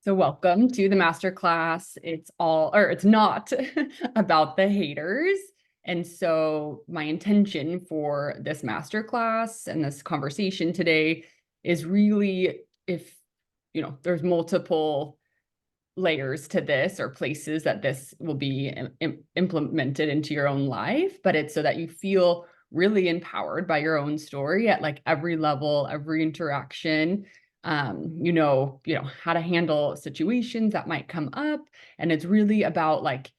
So welcome to the masterclass. It's not about the haters. And so my intention for this masterclass and this conversation today is really if, there's multiple layers to this or places that this will be implemented into your own life, but it's so that you feel really empowered by your own story at like every level, every interaction. How to handle situations that might come up. And it's really about like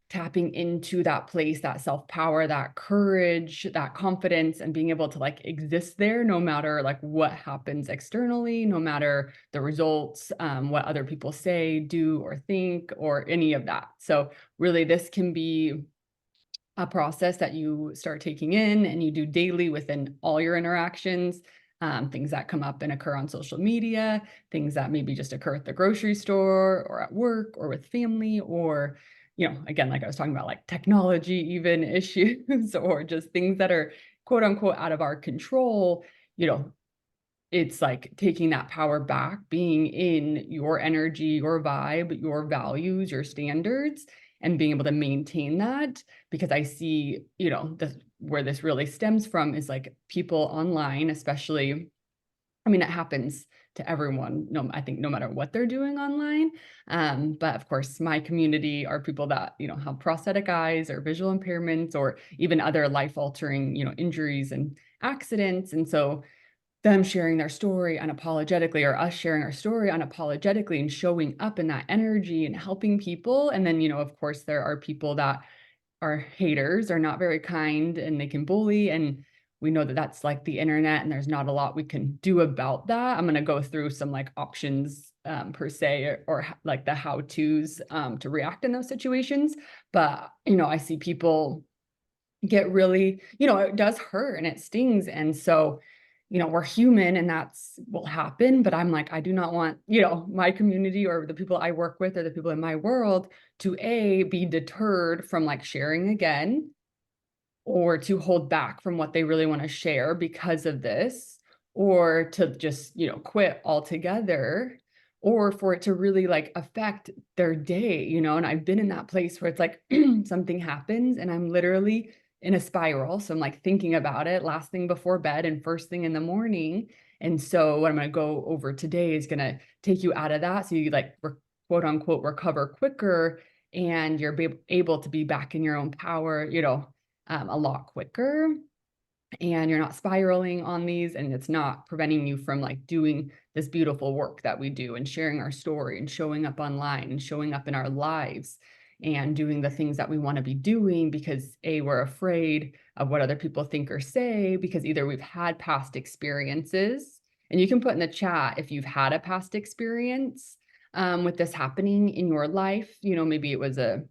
tapping into that place, that self-power, that courage, that confidence, and being able to like exist there no matter like what happens externally, no matter the results, what other people say, do, or think, or any of that. So really this can be a process that you start taking in and you do daily within all your interactions. Things that come up and occur on social media, things that maybe just occur at the grocery store or at work or with family, or again, like I was talking about, like technology, even issues, or just things that are quote unquote out of our control. It's like taking that power back, being in your energy, your vibe, your values, your standards, and being able to maintain that. Because I see, where this really stems from is like people online, especially. I mean, it happens to everyone, no, I think no matter what they're doing online. But of course, my community are people that, have prosthetic eyes or visual impairments or even other life-altering, injuries and accidents. And so them sharing their story unapologetically, or us sharing our story unapologetically and showing up in that energy and helping people. And then, of course, there are people that are haters, are not very kind, and they can bully. And we know that that's like the internet, and there's not a lot we can do about that. I'm going to go through some like options per se, or like the how-tos to react in those situations. But, I see people get really, it does hurt and it stings. And so, we're human and that's will happen. But I'm like, I do not want, my community or the people I work with or the people in my world to be deterred from like sharing again, or to hold back from what they really want to share because of this, or to just, quit altogether, or for it to really like affect their day. And I've been in that place where it's like something happens and I'm literally in a spiral. So I'm like thinking about it last thing before bed and first thing in the morning. And so what I'm going to go over today is going to take you out of that. So you like quote unquote recover quicker, and you're able to be back in your own power, a lot quicker, and you're not spiraling on these, and it's not preventing you from like doing this beautiful work that we do and sharing our story and showing up online and showing up in our lives and doing the things that we want to be doing because we're afraid of what other people think or say, because either we've had past experiences, and you can put in the chat if you've had a past experience with this happening in your life. Maybe it was an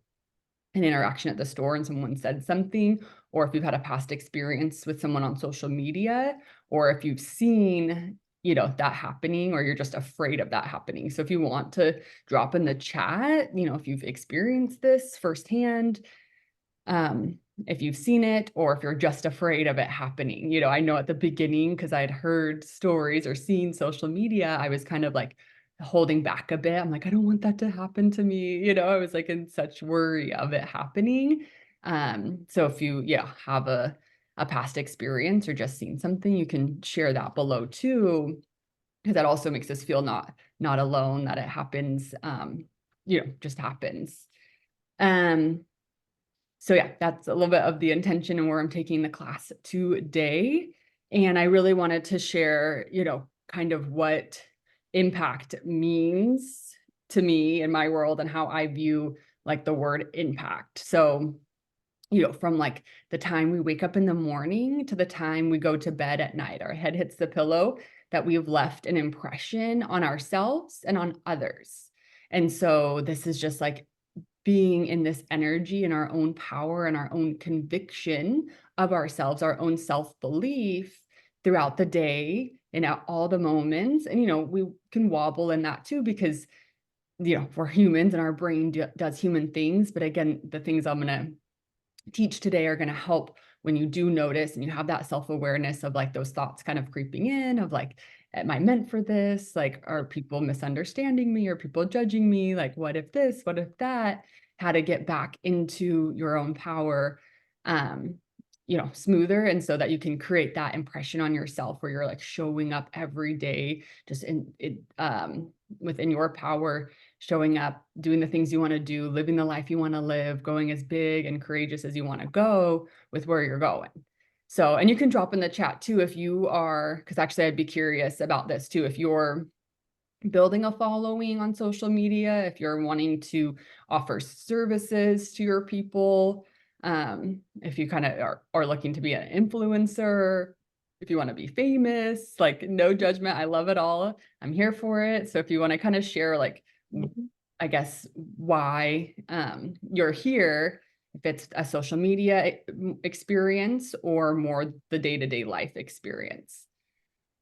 interaction at the store and someone said something, or if you've had a past experience with someone on social media, or if you've seen, that happening, or you're just afraid of that happening. So if you want to drop in the chat, if you've experienced this firsthand, if you've seen it, or if you're just afraid of it happening. I know at the beginning, because I had heard stories or seen social media, I was kind of like holding back a bit. I'm like, I don't want that to happen to me. I was like in such worry of it happening. So if you, have a past experience or just seen something, you can share that below too, because that also makes us feel not alone, that it happens, just happens. So yeah, that's a little bit of the intention and where I'm taking the class today. And I really wanted to share, kind of what impact means to me in my world and how I view like the word impact. So, from like the time we wake up in the morning to the time we go to bed at night, our head hits the pillow, that we've left an impression on ourselves and on others. And so this is just like being in this energy and our own power and our own conviction of ourselves, our own self-belief throughout the day and at all the moments. And, we can wobble in that too, because, we're humans and our brain does human things. But again, the things I'm going to teach today are going to help when you do notice and you have that self-awareness of like those thoughts kind of creeping in, of like am I meant for this? Like, are people misunderstanding me? Are people judging me? Like, what if this? What if that? How to get back into your own power, um, smoother. And so that you can create that impression on yourself where you're like showing up every day, just within your power, showing up, doing the things you want to do, living the life you want to live, going as big and courageous as you want to go with where you're going. So, and you can drop in the chat too if you are, because actually I'd be curious about this too. If you're building a following on social media, if you're wanting to offer services to your people, if you kind of are looking to be an influencer, if you want to be famous, like no judgment. I love it all. I'm here for it. So if you want to kind of share like, I guess, why you're here, if it's a social media experience or more the day-to-day life experience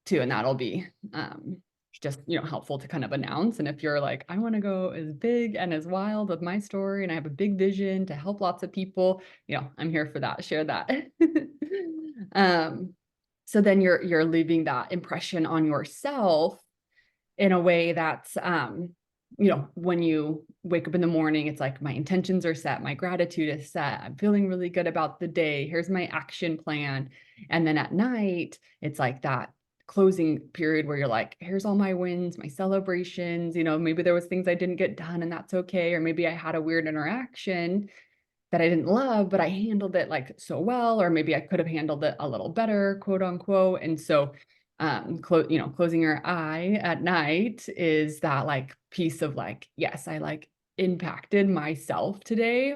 too. And that'll be just, helpful to kind of announce. And if you're like, I want to go as big and as wild with my story, and I have a big vision to help lots of people, I'm here for that. Share that. So then you're leaving that impression on yourself in a way that's, when you wake up in the morning, it's like my intentions are set, my gratitude is set, I'm feeling really good about the day, here's my action plan. And then at night, it's like that closing period where you're like, here's all my wins, my celebrations, maybe there was things I didn't get done and that's okay. Or maybe I had a weird interaction that I didn't love, but I handled it like so well, or maybe I could have handled it a little better, quote unquote. And so, closing your eye at night is that like piece of like, yes, I like impacted myself today.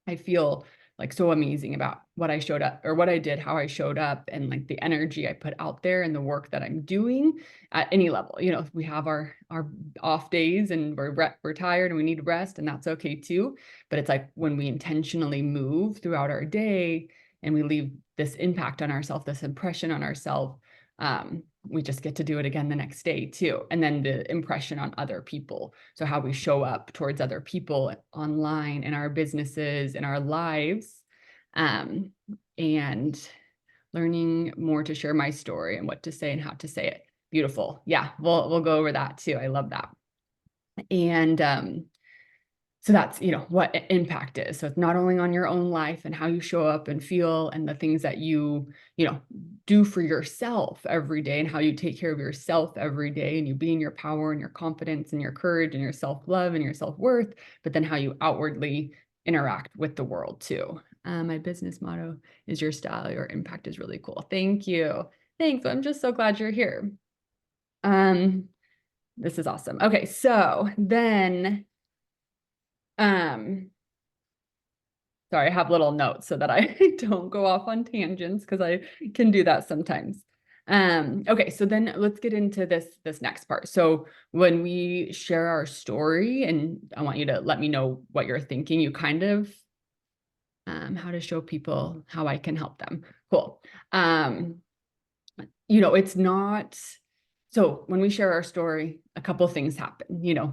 I feel like so amazing about what I showed up or what I did, how I showed up, and like the energy I put out there and the work that I'm doing at any level. We have our off days and we're tired and we need rest, and that's okay too. But it's like when we intentionally move throughout our day and we leave this impact on ourselves, this impression on ourselves, we just get to do it again the next day too. And then the impression on other people. So how we show up towards other people online, in our businesses, in our lives, and learning more to share my story and what to say and how to say it. Beautiful. Yeah, we'll go over that too. I love that. And so that's, what impact is. So it's not only on your own life and how you show up and feel and the things that you do for yourself every day and how you take care of yourself every day and you be in your power and your confidence and your courage and your self-love and your self-worth, but then how you outwardly interact with the world too. My business motto is your style, your impact is really cool. Thank you. Thanks. I'm just so glad you're here. This is awesome. Okay. So then, sorry, I have little notes so that I don't go off on tangents because I can do that sometimes. Okay, so then let's get into this next part. So when we share our story, and I want you to let me know what you're thinking, you kind of how to show people how I can help them. Cool. It's not, so when we share our story, a couple of things happen.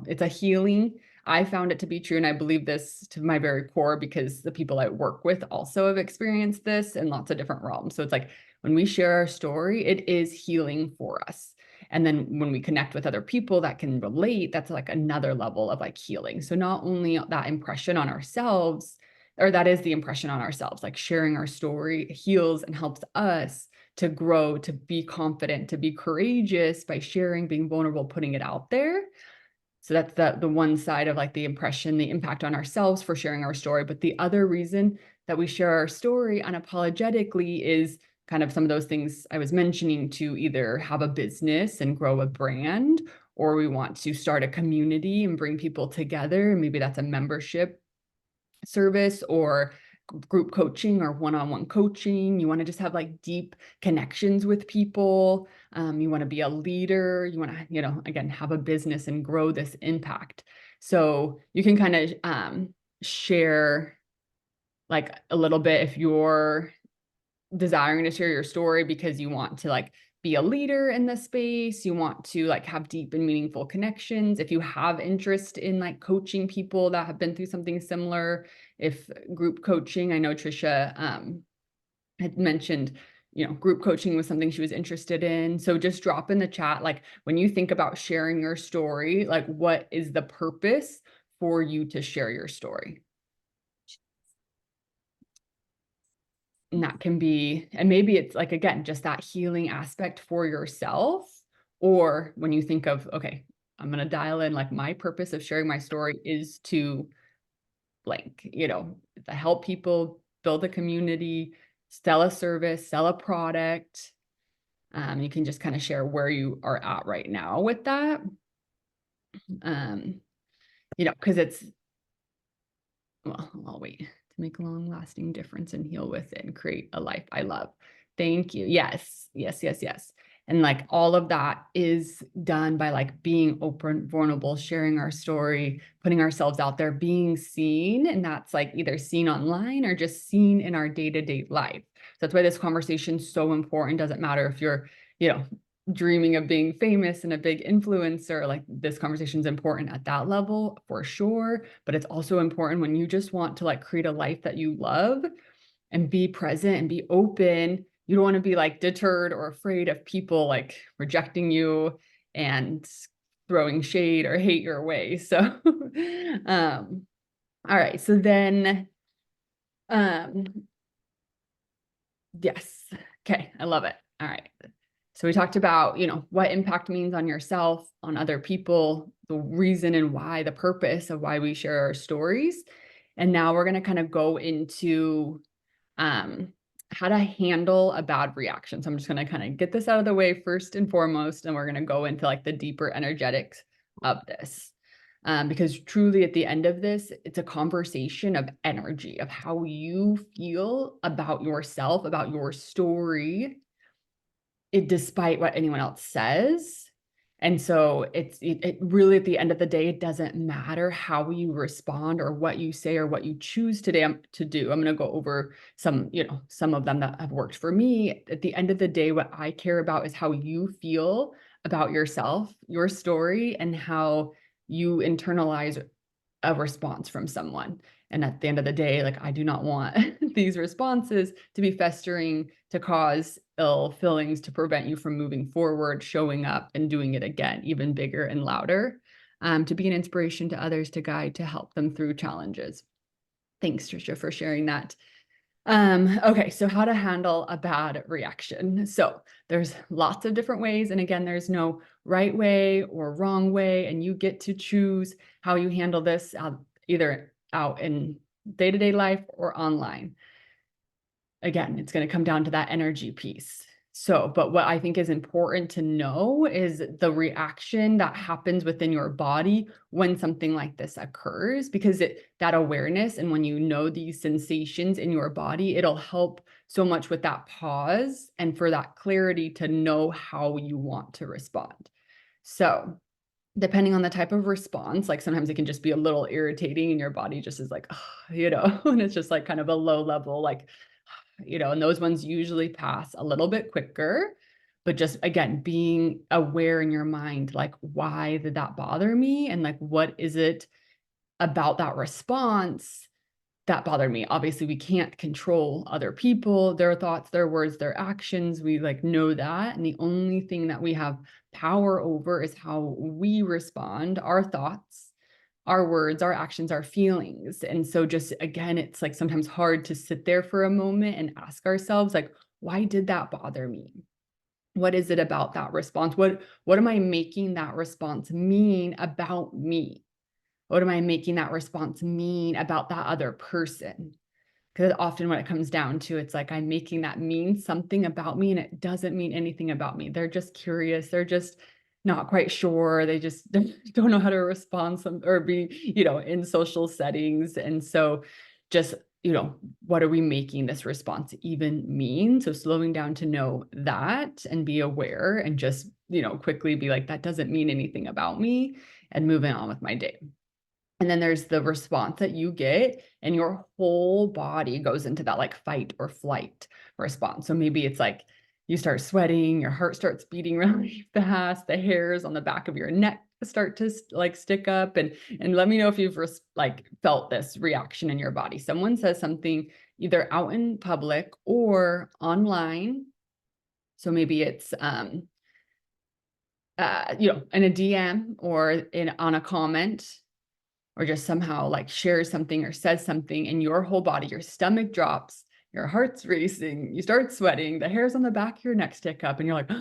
It's a healing. I found it to be true, and I believe this to my very core because the people I work with also have experienced this in lots of different realms. So it's like when we share our story, it is healing for us. And then when we connect with other people that can relate, that's like another level of like healing. So not only that impression on ourselves, or that is the impression on ourselves, like sharing our story heals and helps us to grow, to be confident, to be courageous by sharing, being vulnerable, putting it out there. So that's the one side of like the impression, the impact on ourselves for sharing our story. But the other reason that we share our story unapologetically is kind of some of those things I was mentioning, to either have a business and grow a brand, or we want to start a community and bring people together. And maybe that's a membership service or group coaching or one-on-one coaching. You want to just have like deep connections with people. You want to be a leader. You want to, again, have a business and grow this impact. So you can kind of share like a little bit if you're desiring to share your story because you want to like be a leader in the space, you want to like have deep and meaningful connections. If you have interest in like coaching people that have been through something similar, if group coaching, I know Trisha had mentioned, group coaching was something she was interested in. So just drop in the chat, like when you think about sharing your story, like what is the purpose for you to share your story? And that can be, and maybe it's like, again, just that healing aspect for yourself. Or when you think of, okay, I'm going to dial in, like my purpose of sharing my story is to blank, to help people build a community, sell a service, sell a product. You can just kind of share where you are at right now with that. Because it's, well, I'll wait. To make a long-lasting difference and heal within, create a life I love. Thank you. Yes, yes, yes, yes. And like all of that is done by like being open, vulnerable, sharing our story, putting ourselves out there, being seen. And that's like either seen online or just seen in our day-to-day life. So that's why this conversation is so important. Doesn't matter if you're, dreaming of being famous and a big influencer, like this conversation is important at that level for sure. But it's also important when you just want to like create a life that you love and be present and be open. You don't want to be like deterred or afraid of people like rejecting you and throwing shade or hate your way. So, all right. So then, yes. Okay. I love it. All right. So we talked about, what impact means on yourself, on other people, the reason and why, the purpose of why we share our stories. And now we're going to kind of go into how to handle a bad reaction. So I'm just going to kind of get this out of the way first and foremost, and we're going to go into like the deeper energetics of this. Because truly at the end of this, it's a conversation of energy, of how you feel about yourself, about your story, despite what anyone else says. And so it really, at the end of the day, it doesn't matter how you respond or what you say or what you choose today to do. I'm going to go over some of them that have worked for me. At the end of the day, what I care about is how you feel about yourself, your story, and how you internalize a response from someone. And at the end of the day, like I do not want these responses to be festering, to cause ill feelings, to prevent you from moving forward, showing up and doing it again, even bigger and louder, to be an inspiration to others, to guide, to help them through challenges. Thanks, Trisha, for sharing that. Okay, so how to handle a bad reaction. So there's lots of different ways. And again, there's no right way or wrong way. And you get to choose how you handle this either out in day-to-day life or online. Again, it's going to come down to that energy piece. So, but what I think is important to know is the reaction that happens within your body when something like this occurs, because that awareness, and when you know these sensations in your body, it'll help so much with that pause and for that clarity to know how you want to respond. So depending on the type of response, like sometimes it can just be a little irritating and your body just is like, and it's just like kind of a low level, like, and those ones usually pass a little bit quicker. But just again, being aware in your mind, like, why did that bother me? And like, what is it about that response that bothered me? Obviously, we can't control other people, their thoughts, their words, their actions. We like know that. And the only thing that we have power over is how we respond, our thoughts, our words, our actions, our feelings. And so just again, it's like sometimes hard to sit there for a moment and ask ourselves, like, why did that bother me? What is it about that response? What am I making that response mean about me? What am I making that response mean about that other person? Because often when it comes down to, it's like I'm making that mean something about me and it doesn't mean anything about me. They're just curious. They're just not quite sure. They just don't know how to respond or be, in social settings. And so just, what are we making this response even mean? So slowing down to know that and be aware and just, quickly be like, that doesn't mean anything about me, and moving on with my day. And then there's the response that you get, and your whole body goes into that like fight or flight response. So maybe it's like you start sweating, your heart starts beating really fast, the hairs on the back of your neck start to like stick up, and let me know if you've like felt this reaction in your body. Someone says something either out in public or online So maybe it's in a DM or on a comment, or just somehow like shares something or says something, and your whole body, your stomach drops, your heart's racing, you start sweating, the hairs on the back of your neck stick up, and you're like,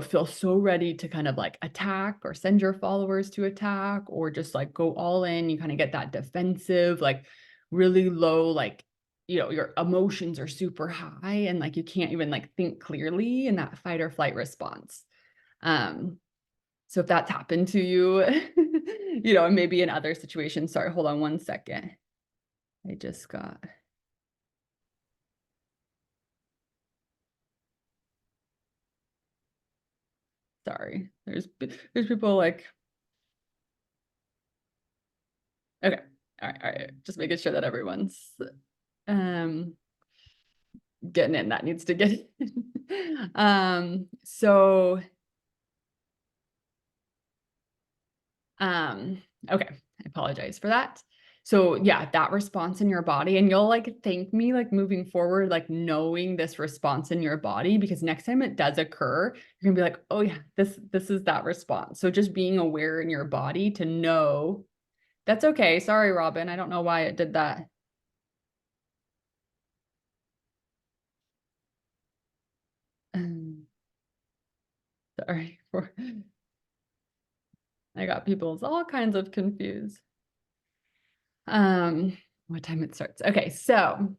feel so ready to kind of like attack or send your followers to attack or just like go all in. You kind of get that defensive, like really low, like, your emotions are super high and like you can't even like think clearly in that fight or flight response. Um, so if that's happened to you, and maybe in other situations, sorry, hold on one second. I just got, sorry. There's people like, okay. All right. Just making sure that everyone's um getting in that needs to get in. So okay, I apologize for that. So yeah, that response in your body, and you'll like thank me like moving forward, like knowing this response in your body, because next time it does occur, you're gonna be like, oh yeah, this is that response. So just being aware in your body to know that's okay. Sorry, Robin. I don't know why it did that. Um, sorry for I got people all kinds of confused. What time it starts. Okay, so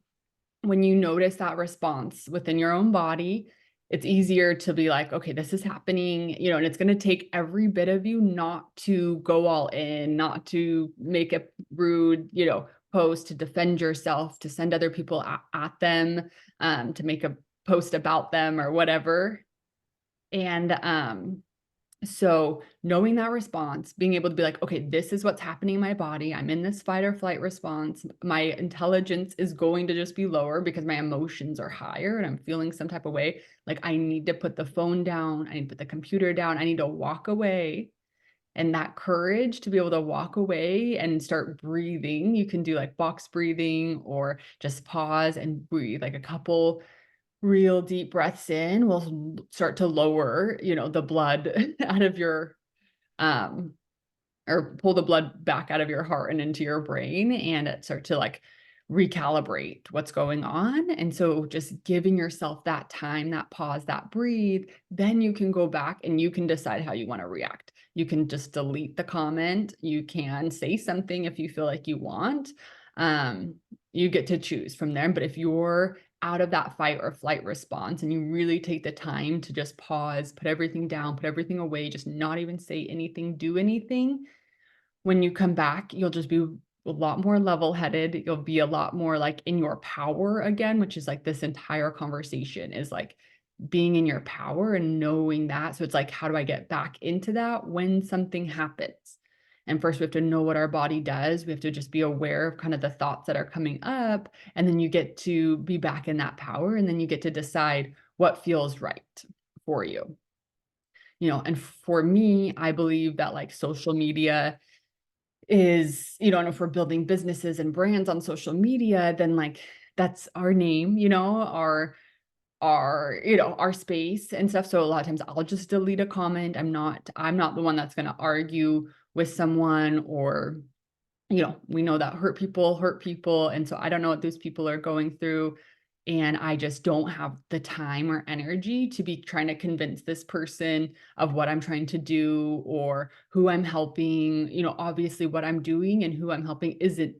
when you notice that response within your own body, it's easier to be like, okay, this is happening, and it's going to take every bit of you not to go all in, not to make a rude, post to defend yourself, to send other people at them, to make a post about them or whatever. And so knowing that response, being able to be like, okay, this is what's happening in my body. I'm in this fight or flight response. My intelligence is going to just be lower because my emotions are higher and I'm feeling some type of way. Like I need to put the phone down. I need to put the computer down. I need to walk away. And that courage to be able to walk away and start breathing. You can do like box breathing or just pause and breathe like a couple real deep breaths in will start to lower, the blood out of your um or pull the blood back out of your heart and into your brain, and it start to like recalibrate what's going on. And so just giving yourself that time, that pause, that breathe, then you can go back and you can decide how you want to react. You can just delete the comment. You can say something if you feel like you want. Um, you get to choose from there. But if you're out of that fight or flight response and you really take the time to just pause, put everything down, put everything away, just not even say anything, do anything, when you come back, you'll just be a lot more level-headed. You'll be a lot more like in your power again, which is like this entire conversation is like being in your power and knowing that. So it's like, how do I get back into that when something happens? And first we have to know what our body does. We have to just be aware of kind of the thoughts that are coming up. And then you get to be back in that power. And then you get to decide what feels right for you. And for me, I believe that like social media is, and if we're building businesses and brands on social media, then like that's our name, our space and stuff. So a lot of times I'll just delete a comment. I'm not the one that's going to argue with someone, or we know that hurt people. And so I don't know what those people are going through. And I just don't have the time or energy to be trying to convince this person of what I'm trying to do or who I'm helping. Obviously what I'm doing and who I'm helping isn't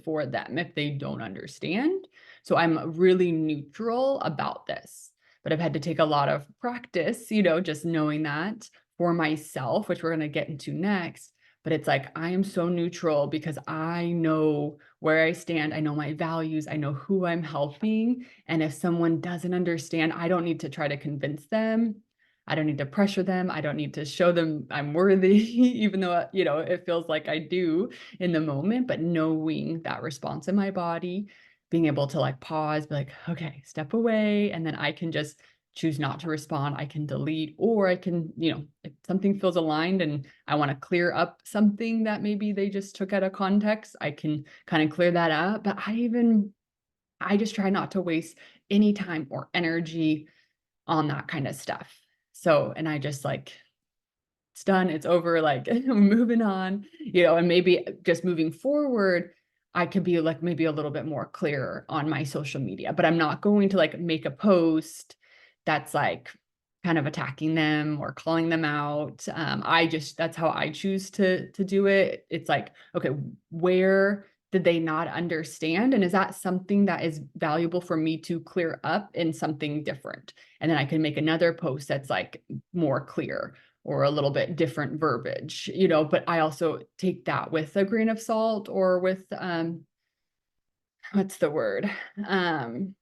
for them if they don't understand. So I'm really neutral about this. But I've had to take a lot of practice, just knowing that for myself, which we're going to get into next. But it's like, I am so neutral because I know where I stand. I know my values. I know who I'm helping. And if someone doesn't understand, I don't need to try to convince them. I don't need to pressure them. I don't need to show them I'm worthy, even though, it feels like I do in the moment. But knowing that response in my body, being able to like pause, be like, okay, step away. And then I can just choose not to respond. I can delete, or I can, if something feels aligned and I want to clear up something that maybe they just took out of context, I can kind of clear that up. But I just try not to waste any time or energy on that kind of stuff. So, and I just like, it's done, it's over, like moving on, and maybe just moving forward, I could be like maybe a little bit more clear on my social media, but I'm not going to like make a post that's like kind of attacking them or calling them out. That's how I choose to do it. It's like, okay, where did they not understand? And is that something that is valuable for me to clear up in something different? And then I can make another post that's like more clear or a little bit different verbiage, but I also take that with a grain of salt or with, what's the word? Um,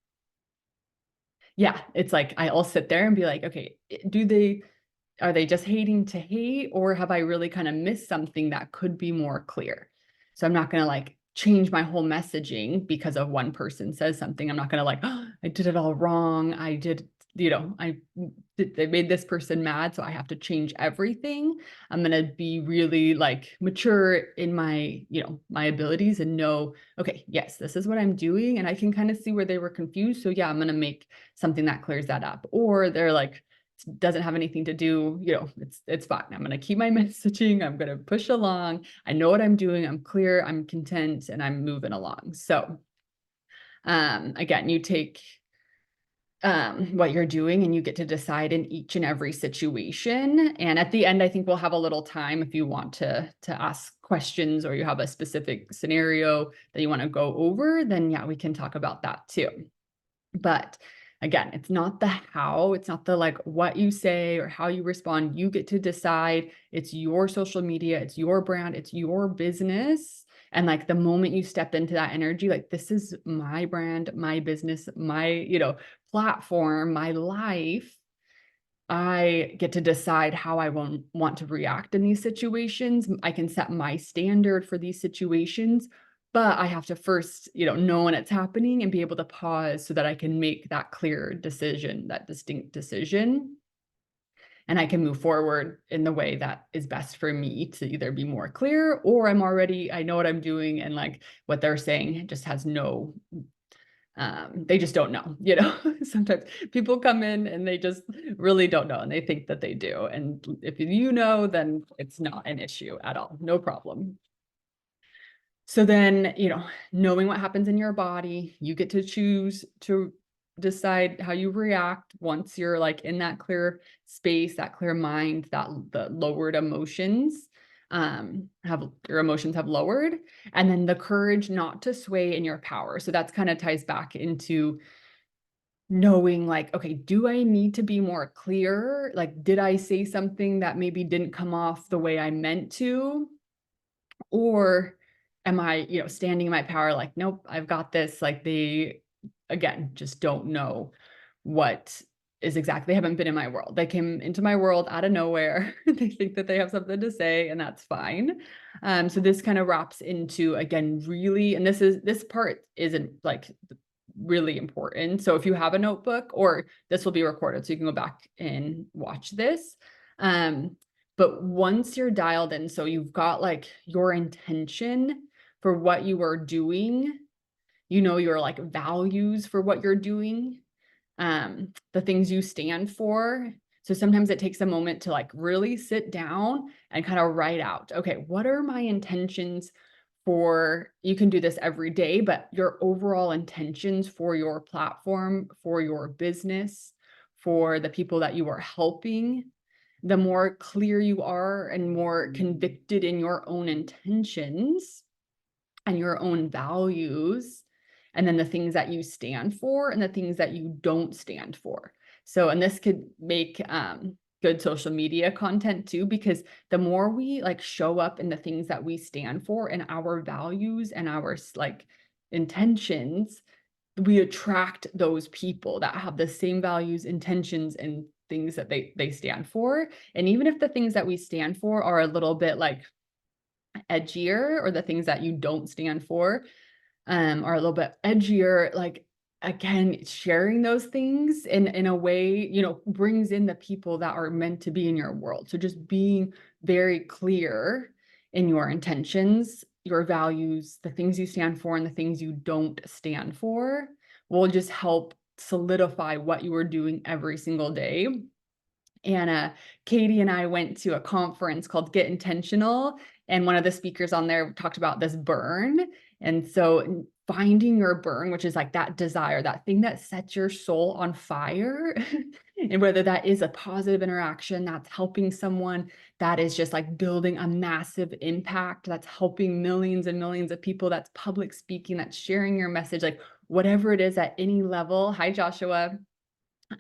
yeah, it's like, I'll sit there and be like, okay, are they just hating to hate, or have I really kind of missed something that could be more clear? So I'm not going to like change my whole messaging because of one person says something. I'm not going to like, oh, I did it all wrong. They made this person mad, so I have to change everything. I'm going to be really like mature in my abilities and know, okay, yes, this is what I'm doing. And I can kind of see where they were confused. So yeah, I'm going to make something that clears that up. Or they're like, doesn't have anything to do, it's fine. I'm going to keep my messaging. I'm going to push along. I know what I'm doing. I'm clear. I'm content, and I'm moving along. So, again, you take what you're doing and you get to decide in each and every situation. And at the end, I think we'll have a little time if you want to ask questions, or you have a specific scenario that you want to go over, then yeah, we can talk about that too. But again, it's not the how, it's not the like what you say or how you respond. You get to decide. It's your social media, it's your brand, it's your business. And like the moment you step into that energy, like this is my brand, my business, my, platform, my life. I get to decide how I want to react in these situations. I can set my standard for these situations, but I have to first, know when it's happening and be able to pause so that I can make that clear decision, that distinct decision. And I can move forward in the way that is best for me to either be more clear, or I know what I'm doing, and like what they're saying just has no they just don't know, sometimes people come in and they just really don't know, and they think that they do. And if then it's not an issue at all, no problem. So then, knowing what happens in your body, you get to choose to decide how you react once you're like in that clear space, that clear mind, that the lowered emotions have your emotions have lowered, and then the courage not to sway in your power. So that's kind of ties back into knowing like, okay, do I need to be more clear? Like, did I say something that maybe didn't come off the way I meant to? Or am I, standing in my power, like, nope, I've got this. Like they, again, just don't know what is exactly, they haven't been in my world. They came into my world out of nowhere. They think that they have something to say, and that's fine. So this kind of wraps into, again, really, and this part isn't like really important. So if you have a notebook, or this will be recorded, so you can go back and watch this. But once you're dialed in, so you've got like your intention for what you are doing, your like values for what you're doing, the things you stand for. So sometimes it takes a moment to like really sit down and kind of write out, okay, what are my intentions for, you can do this every day, but your overall intentions for your platform, for your business, for the people that you are helping. The more clear you are and more convicted in your own intentions and your own values, and then the things that you stand for and the things that you don't stand for. So, and this could make good social media content too, because the more we like show up in the things that we stand for and our values and our like intentions, we attract those people that have the same values, intentions, and things that they stand for. And even if the things that we stand for are a little bit like edgier, or the things that you don't stand for are a little bit edgier, like again, sharing those things in a way, brings in the people that are meant to be in your world. So just being very clear in your intentions, your values, the things you stand for and the things you don't stand for will just help solidify what you were doing every single day. And Katie and I went to a conference called Get Intentional, and one of the speakers on there talked about this burn. And so finding your burn, which is like that desire, that thing that sets your soul on fire, and whether that is a positive interaction that's helping someone, that is just like building a massive impact, that's helping millions and millions of people, that's public speaking, that's sharing your message, like whatever it is at any level. Hi, Joshua.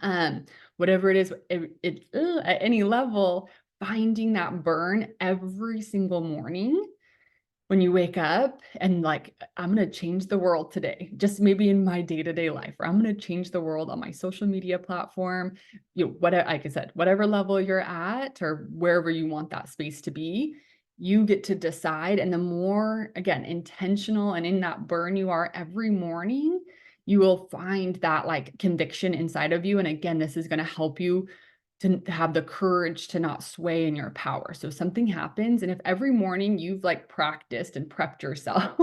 um Whatever it is, at any level, finding that burn every single morning when you wake up and like, I'm going to change the world today, just maybe in my day-to-day life, or I'm going to change the world on my social media platform, whatever, like I said, whatever level you're at or wherever you want that space to be, you get to decide. And the more, again, intentional and in that burn you are every morning, you will find that like conviction inside of you. And again, this is going to help you to have the courage to not sway in your power. So if something happens, and if every morning you've like practiced and prepped yourself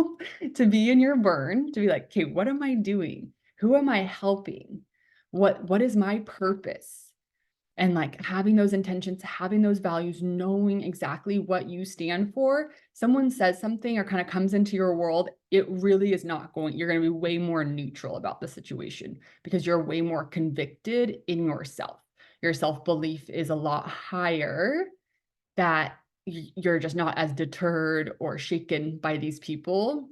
to be in your burn, to be like, okay, what am I doing? Who am I helping? What is my purpose? And like having those intentions, having those values, knowing exactly what you stand for. Someone says something or kind of comes into your world, it really is not going, you're going to be way more neutral about the situation because you're way more convicted in yourself. Your self-belief is a lot higher, that you're just not as deterred or shaken by these people.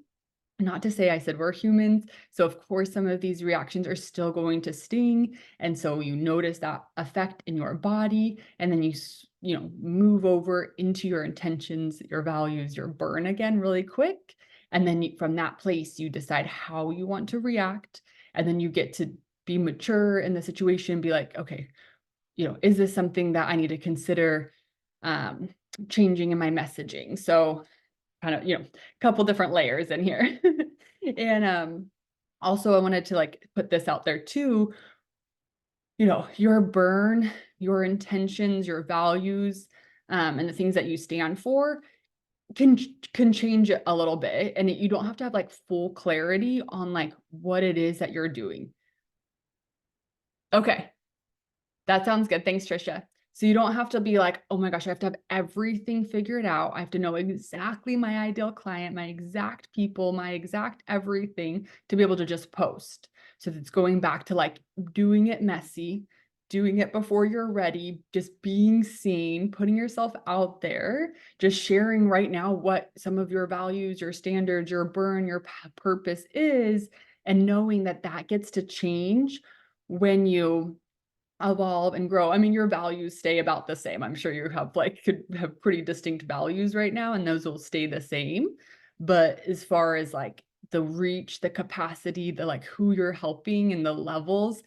Not to say, I said we're humans, so of course some of these reactions are still going to sting, and so you notice that effect in your body, and then you know, move over into your intentions, your values, your burn again really quick, and then from that place you decide how you want to react, and then you get to be mature in the situation, be like, okay, you know, is this something that I need to consider um, changing in my messaging? So kind of, you know, a couple different layers in here. And also I wanted to like put this out there too, you know, your burn, your intentions, your values, and the things that you stand for can change it a little bit. And you don't have to have like full clarity on like what it is that you're doing. Okay. That sounds good. Thanks, Trisha. So you don't have to be like, oh my gosh, I have to have everything figured out. I have to know exactly my ideal client, my exact people, my exact everything to be able to just post. So it's going back to like doing it messy, doing it before you're ready, just being seen, putting yourself out there, just sharing right now what some of your values, your standards, your burn, your purpose is, and knowing that that gets to change when you evolve and grow. I mean, your values stay about the same. I'm sure you have like could have pretty distinct values right now, and those will stay the same. But as far as like the reach, the capacity, the like who you're helping and the levels,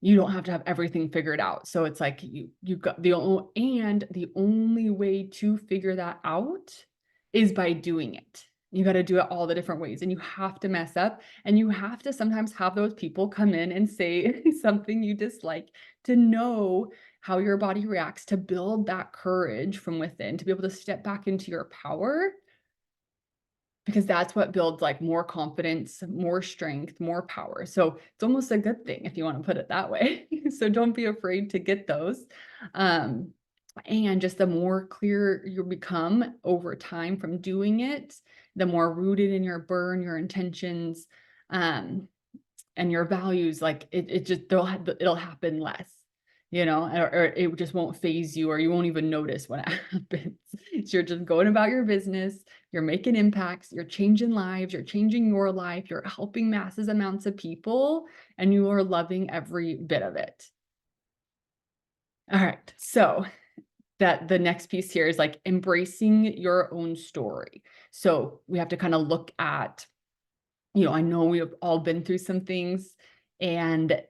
you don't have to have everything figured out. So it's like you've got the only way to figure that out is by doing it. You got to do it all the different ways, and you have to mess up, and you have to sometimes have those people come in and say something you dislike, to know how your body reacts, to build that courage from within, to be able to step back into your power, because that's what builds like more confidence, more strength, more power. So it's almost a good thing if you want to put it that way. So don't be afraid to get those. And just the more clear you become over time from doing it, the more rooted in your burn, your intentions, and your values, like it just, it'll happen less, you know, or it just won't phase you, or you won't even notice when it happens. So you're just going about your business, you're making impacts, you're changing lives, you're changing your life, you're helping masses amounts of people, and you are loving every bit of it. All right, so that the next piece here is like embracing your own story. So we have to kind of look at, you know, I know we have all been through some things, and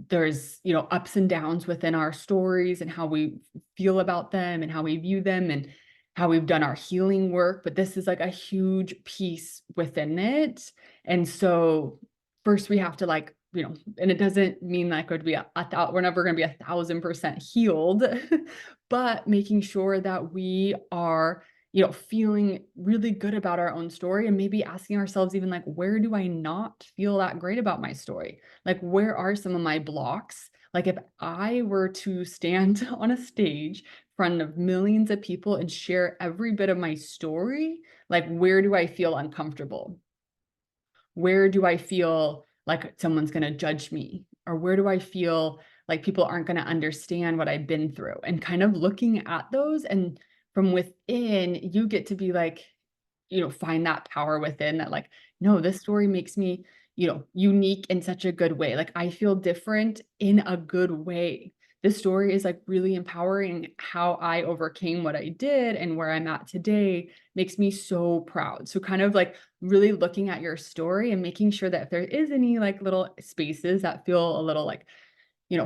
there's, you know, ups and downs within our stories and how we feel about them and how we view them and how we've done our healing work. But this is like a huge piece within it. And so first we have to like, you know, and it doesn't mean like we're never going to be 1,000% healed, but making sure that we are, feeling really good about our own story and maybe asking ourselves even like, where do I not feel that great about my story? Like, where are some of my blocks? Like, if I were to stand on a stage in front of millions of people and share every bit of my story, like, where do I feel uncomfortable? Where do I feel like someone's gonna judge me? Or where do I feel like people aren't gonna understand what I've been through? And kind of looking at those, and from within, you get to be like, find that power within that, like, no, this story makes me, unique in such a good way. Like, I feel different in a good way. This story is like really empowering. How I overcame what I did and where I'm at today makes me so proud. So kind of like really looking at your story and making sure that if there is any like little spaces that feel a little like,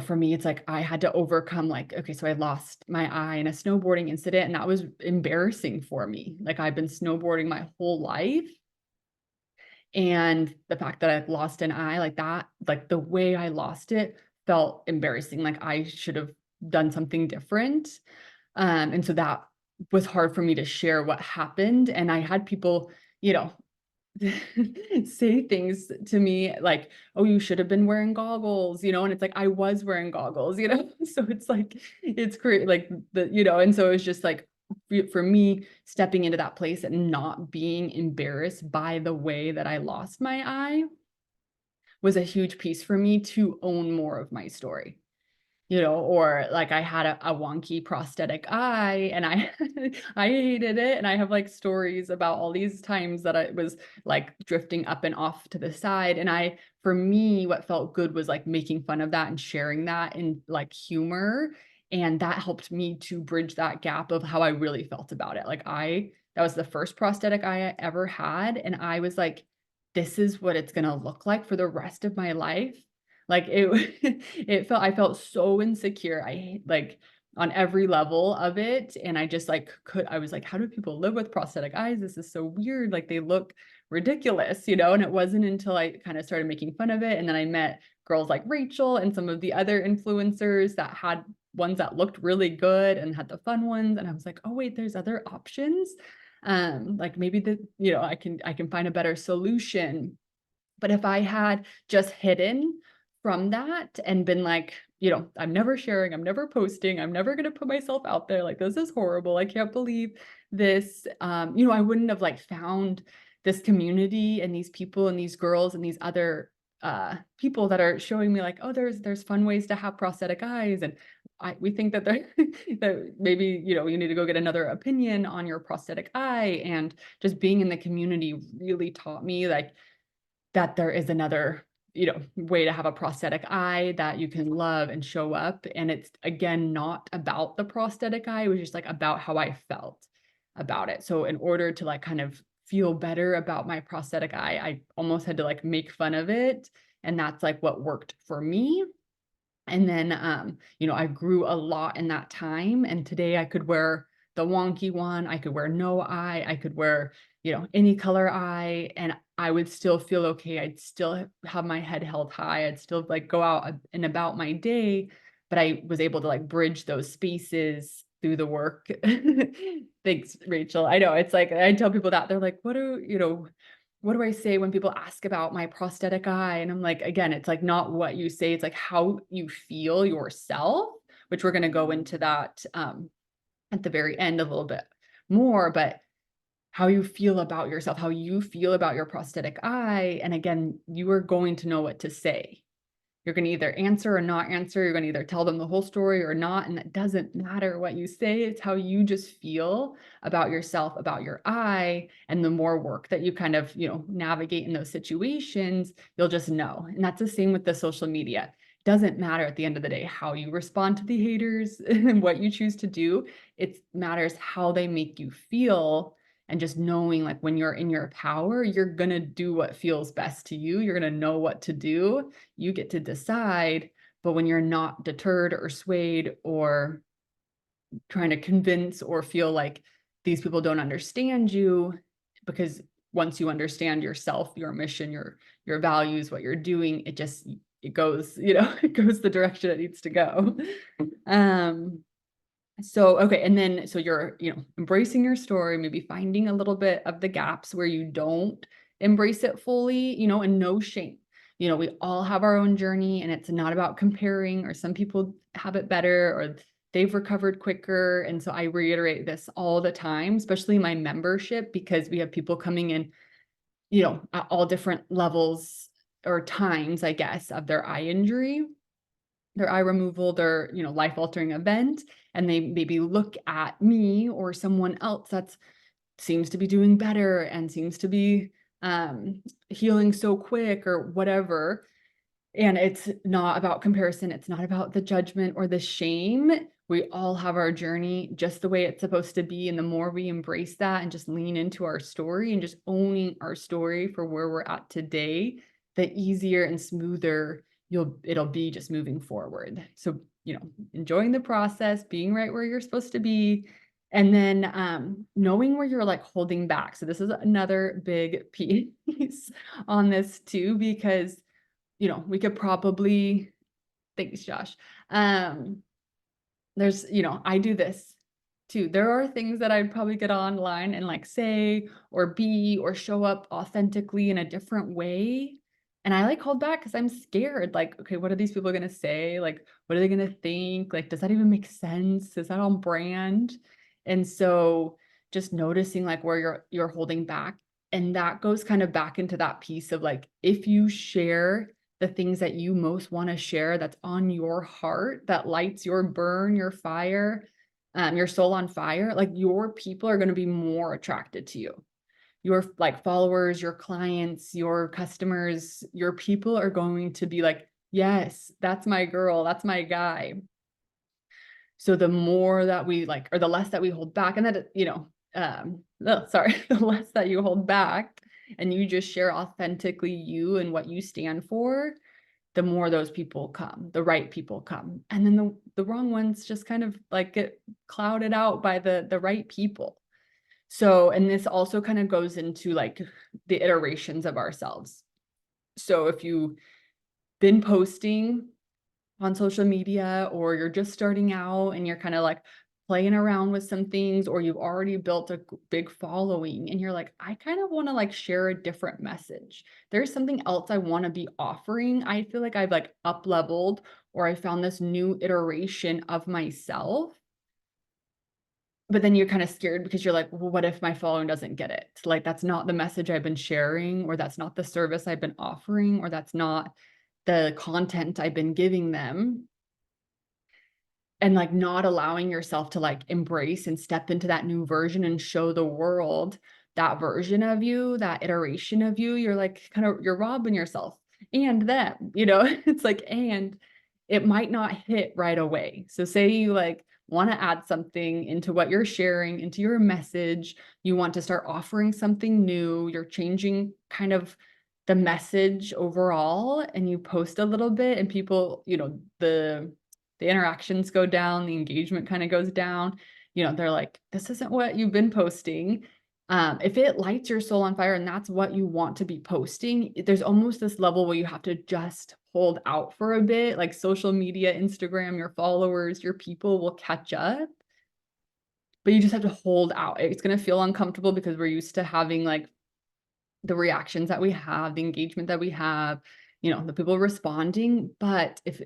for me, it's like I had to overcome, like, okay, so I lost my eye in a snowboarding incident, and that was embarrassing for me. Like, I've been snowboarding my whole life. And the fact that I lost an eye like that, like the way I lost it felt embarrassing. Like I should have done something different. And so that was hard for me to share what happened. And I had people, you know, say things to me like, "Oh, you should have been wearing goggles," and it's like I was wearing goggles. So it's like it's great, like and so it's just like for me stepping into that place and not being embarrassed by the way that I lost my eye was a huge piece for me to own more of my story. Or like I had a wonky prosthetic eye and I I hated it. And I have like stories about all these times that I was like drifting up and off to the side. And for me, what felt good was like making fun of that and sharing that in like humor. And that helped me to bridge that gap of how I really felt about it. Like that was the first prosthetic eye I ever had. And I was like, this is what it's gonna look like for the rest of my life. Like it I felt so insecure. Like on every level of it. And I just like I was like, how do people live with prosthetic eyes? This is so weird. Like they look ridiculous. And it wasn't until I kind of started making fun of it. And then I met girls like Rachel and some of the other influencers that had ones that looked really good and had the fun ones. And I was like, oh wait, there's other options. Like maybe I can find a better solution. But if I had just hidden from that and been like, I'm never sharing, I'm never posting, I'm never gonna put myself out there, like, this is horrible, I can't believe this, I wouldn't have, like, found this community and these people and these girls and these other, people that are showing me like, "Oh, there's fun ways to have prosthetic eyes," and we think that they're that maybe, you need to go get another opinion on your prosthetic eye, and just being in the community really taught me, like, that there is another, way to have a prosthetic eye that you can love and show up. And it's again not about the prosthetic eye, it was just like about how I felt about it. So in order to like kind of feel better about my prosthetic eye, I almost had to like make fun of it. And that's like what worked for me. And then, I grew a lot in that time. And today I could wear the wonky one. I could wear no eye. I could wear, any color eye. And I would still feel okay. I'd still have my head held high. I'd still like go out and about my day. But I was able to like bridge those spaces through the work. Thanks, Rachel. I know it's like, I tell people that they're like, what do I say when people ask about my prosthetic eye? And I'm like, again, it's like not what you say, it's like how you feel yourself, which we're going to go into that at the very end a little bit more, but how you feel about yourself, how you feel about your prosthetic eye. And again, you are going to know what to say. You're going to either answer or not answer. You're going to either tell them the whole story or not. And it doesn't matter what you say. It's how you just feel about yourself, about your eye. And the more work that you kind of, navigate in those situations, you'll just know. And that's the same with the social media. It doesn't matter at the end of the day how you respond to the haters and what you choose to do. It matters how they make you feel. And just knowing like when you're in your power, you're going to do what feels best to you. You're going to know what to do. You get to decide. But when you're not deterred or swayed or trying to convince or feel like these people don't understand you, because once you understand yourself, your mission, your values, what you're doing, it goes, it goes the direction it needs to go. So, okay. And then, so you're, embracing your story, maybe finding a little bit of the gaps where you don't embrace it fully, and no shame. We all have our own journey, and it's not about comparing, or some people have it better or they've recovered quicker. And so I reiterate this all the time, especially my membership, because we have people coming in, at all different levels or times, I guess, of their eye injury, their eye removal, their, life-altering event, and they maybe look at me or someone else that seems to be doing better and seems to be healing so quick or whatever. And it's not about comparison. It's not about the judgment or the shame. We all have our journey just the way it's supposed to be. And the more we embrace that and just lean into our story and just owning our story for where we're at today, the easier and smoother it'll be just moving forward. So, enjoying the process, being right where you're supposed to be, and then knowing where you're like holding back. So this is another big piece on this too, because we could probably, thanks, Josh. There's, I do this too. There are things that I'd probably get online and like say or be or show up authentically in a different way. And I like hold back because I'm scared. Like, okay, what are these people gonna say? Like, what are they gonna think? Like, does that even make sense? Is that on brand? And so just noticing like where you're holding back. And that goes kind of back into that piece of like, if you share the things that you most want to share, that's on your heart, that lights your burn, your fire, your soul on fire, like your people are going to be more attracted to you. Your like followers, your clients, your customers, your people are going to be like, yes, that's my girl, that's my guy. So the more that we like, or the less that we hold back, and that, the less that you hold back and you just share authentically you and what you stand for, the more those people come, the right people come. And then the wrong ones just kind of like get clouded out by the right people. So, and this also kind of goes into like the iterations of ourselves. So if you've been posting on social media, or you're just starting out and you're kind of like playing around with some things, or you've already built a big following and you're like, I kind of want to like share a different message. There's something else I want to be offering. I feel like I've like up leveled, or I found this new iteration of myself. But then you're kind of scared because you're like, well, what if my following doesn't get it? Like, that's not the message I've been sharing, or that's not the service I've been offering, or that's not the content I've been giving them. And like not allowing yourself to like embrace and step into that new version and show the world that version of you, that iteration of you, you're like kind of, you're robbing yourself and them, it's like, and it might not hit right away. So say you like want to add something into what you're sharing, into your message, you want to start offering something new, you're changing kind of the message overall, and you post a little bit and people, the interactions go down, the engagement kind of goes down. They're like, this isn't what you've been posting. If it lights your soul on fire and that's what you want to be posting, there's almost this level where you have to just hold out for a bit. Like social media, Instagram, your followers, your people will catch up, but you just have to hold out. It's going to feel uncomfortable because we're used to having like the reactions that we have, the engagement that we have, the people responding. But if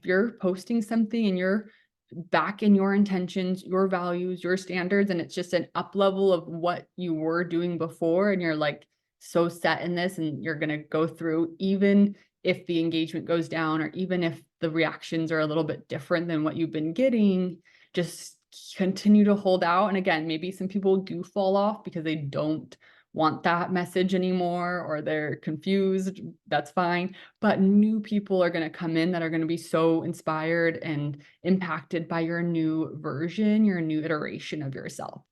you're posting something and you're back in your intentions, your values, your standards, and it's just an up level of what you were doing before, and you're like so set in this and you're going to go through, even if the engagement goes down, or even if the reactions are a little bit different than what you've been getting, just continue to hold out. And again, maybe some people do fall off because they don't want that message anymore, or they're confused. That's fine. But new people are going to come in that are going to be so inspired and impacted by your new version, your new iteration of yourself.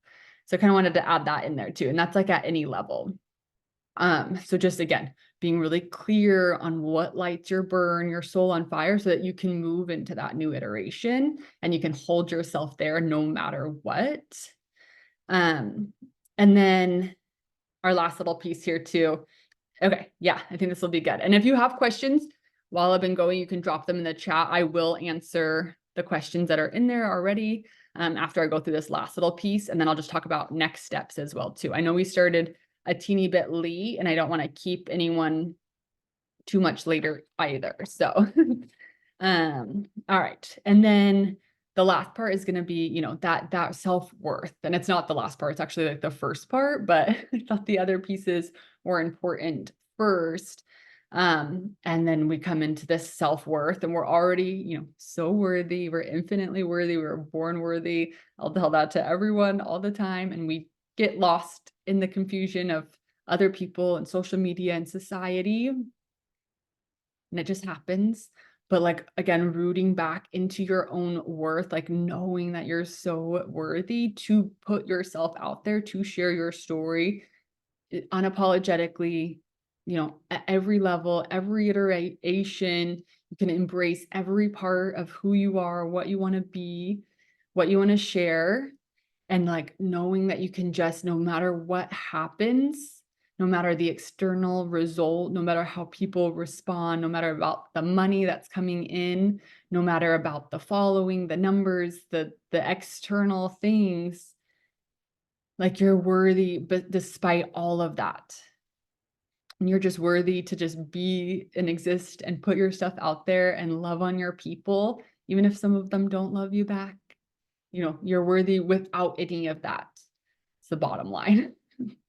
So I kind of wanted to add that in there too. And that's like at any level. So just again, being really clear on what lights your burn, your soul on fire, so that you can move into that new iteration and you can hold yourself there no matter what. And then our last little piece here too. Okay, yeah, I think this will be good. And if you have questions while I've been going, you can drop them in the chat. I will answer the questions that are in there already after I go through this last little piece, and then I'll just talk about next steps as well too. I know we started a teeny bit late, and I don't want to keep anyone too much later either. So, all right. And then the last part is going to be, you know, that self-worth. And it's not the last part, it's actually like the first part, but I thought the other pieces were important first. And then we come into this self-worth, and we're already, you know, so worthy. We're infinitely worthy. We were born worthy. I'll tell that to everyone all the time. And we get lost in the confusion of other people and social media and society. And it just happens. But like, again, rooting back into your own worth, like knowing that you're so worthy to put yourself out there, to share your story unapologetically, you know, at every level, every iteration. You can embrace every part of who you are, what you want to be, what you want to share. And like knowing that you can just, no matter what happens, no matter the external result, no matter how people respond, no matter about the money that's coming in, no matter about the following, the numbers, the external things, like you're worthy, but despite all of that, and you're just worthy to just be and exist and put your stuff out there and love on your people, even if some of them don't love you back. You know, you're worthy without any of that. It's the bottom line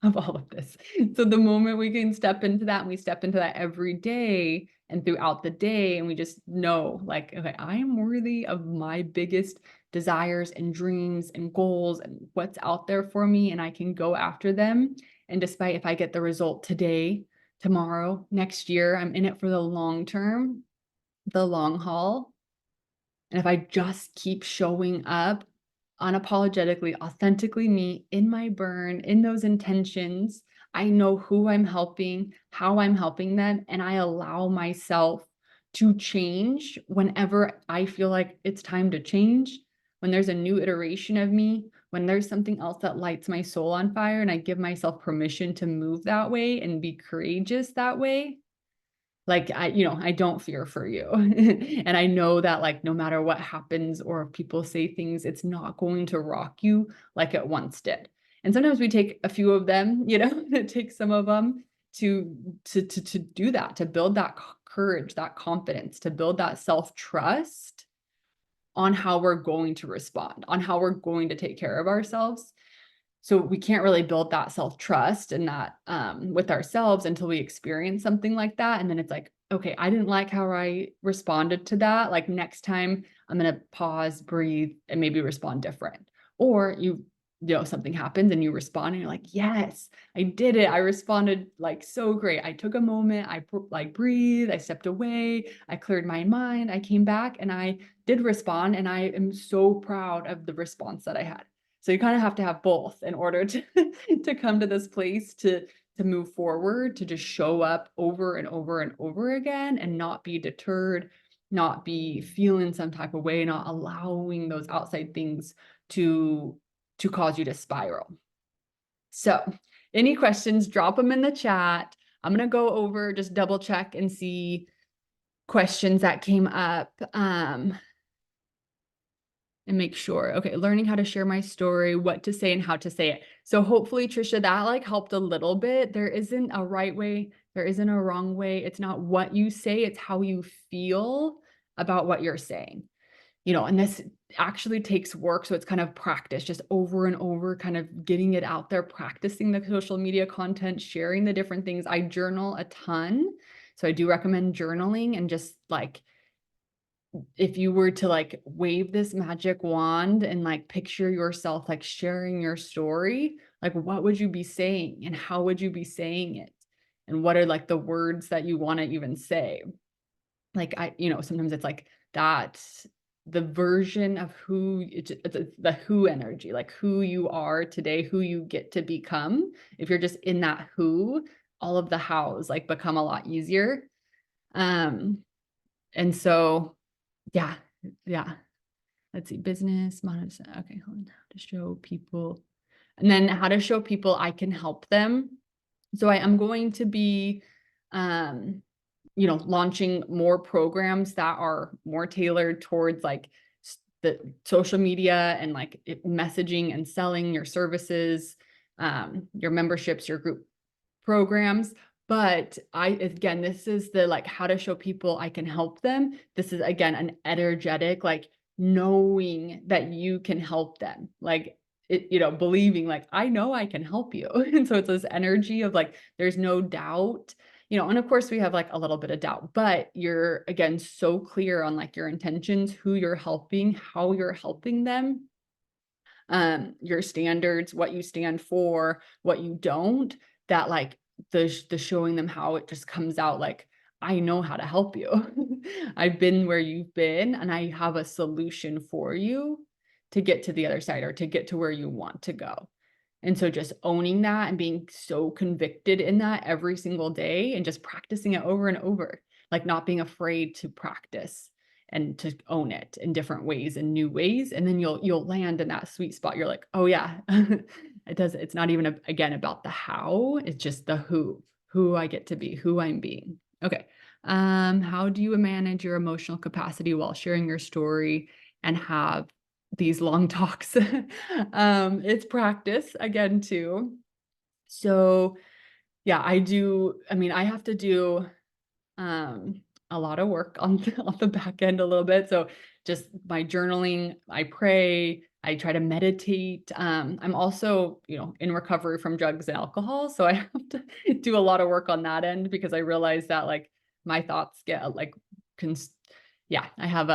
of all of this. So the moment we can step into that, and we step into that every day and throughout the day, and we just know like, okay, I am worthy of my biggest desires and dreams and goals and what's out there for me, and I can go after them. And despite if I get the result today, tomorrow, next year, I'm in it for the long term, the long haul. And if I just keep showing up unapologetically, authentically me in my burn, in those intentions, I know who I'm helping, how I'm helping them, and I allow myself to change whenever I feel like it's time to change. When there's a new iteration of me, when there's something else that lights my soul on fire, and I give myself permission to move that way and be courageous that way, like I don't fear for you. And I know that like no matter what happens, or if people say things, it's not going to rock you like it once did. And sometimes we take a few of them, take some of them to do that, to build that courage, that confidence, to build that self-trust on how we're going to respond, on how we're going to take care of ourselves. So we can't really build that self-trust and that with ourselves until we experience something like that. And then it's like, okay, I didn't like how I responded to that. Like next time I'm going to pause, breathe, and maybe respond different. Or something happens and you respond and you're like, yes, I did it. I responded like so great. I took a moment, I like breathed, I stepped away, I cleared my mind, I came back and I did respond. And I am so proud of the response that I had. So you kind of have to have both in order to to come to this place to move forward, to just show up over and over and over again and not be deterred, not be feeling some type of way, not allowing those outside things to cause you to spiral. So any questions, drop them in the chat. I'm going to go over, just double check and see questions that came up. And make sure. Okay, learning how to share my story, what to say and how to say it. So hopefully, Trisha, that like helped a little bit. There isn't a right way, there isn't a wrong way. It's not what you say, it's how you feel about what you're saying. And this actually takes work. So it's kind of practice, just over and over, kind of getting it out there, practicing the social media content, sharing the different things. I journal a ton. So I do recommend journaling, and just like, if you were to like wave this magic wand and like picture yourself like sharing your story, like what would you be saying and how would you be saying it? And what are like the words that you want to even say? Like sometimes it's like that, the version of who it's the who energy, like who you are today, who you get to become. If you're just in that who, all of the hows like become a lot easier. And so yeah. Let's see. Business, monetize. Okay, hold on. How to show people. And then how to show people I can help them. So I am going to be, launching more programs that are more tailored towards like the social media and like messaging and selling your services, your memberships, your group programs. But again, this is the like how to show people I can help them. This is again an energetic, like knowing that you can help them. Like believing like I know I can help you. And so it's this energy of like there's no doubt, and of course we have like a little bit of doubt, but you're again so clear on like your intentions, who you're helping, how you're helping them, your standards, what you stand for, what you don't, that like the showing them how it just comes out like, I know how to help you. I've been where you've been and I have a solution for you to get to the other side or to get to where you want to go. And so just owning that and being so convicted in that every single day and just practicing it over and over, like not being afraid to practice and to own it in different ways and new ways. And then you'll land in that sweet spot. You're like, oh yeah, it's not even again about the how, it's just the who I get to be, who I'm being. Okay. How do you manage your emotional capacity while sharing your story and have these long talks? It's practice again too. So yeah, I have to do a lot of work on on the back end a little bit. So just my journaling, I pray, I try to meditate. I'm also, in recovery from drugs and alcohol. So I have to do a lot of work on that end because I realize that like my thoughts get like, I have,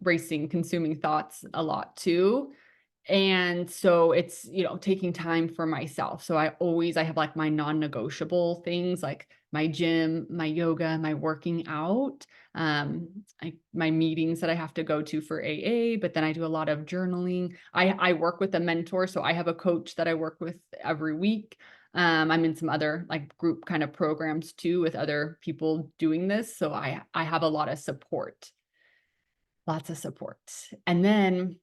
racing, consuming thoughts a lot too. And so it's, taking time for myself. So I have like my non-negotiable things like my gym, my yoga, my working out, my meetings that I have to go to for AA, but then I do a lot of journaling. I work with a mentor. So I have a coach that I work with every week. I'm in some other like group kind of programs too with other people doing this. So I have a lot of support, lots of support. And then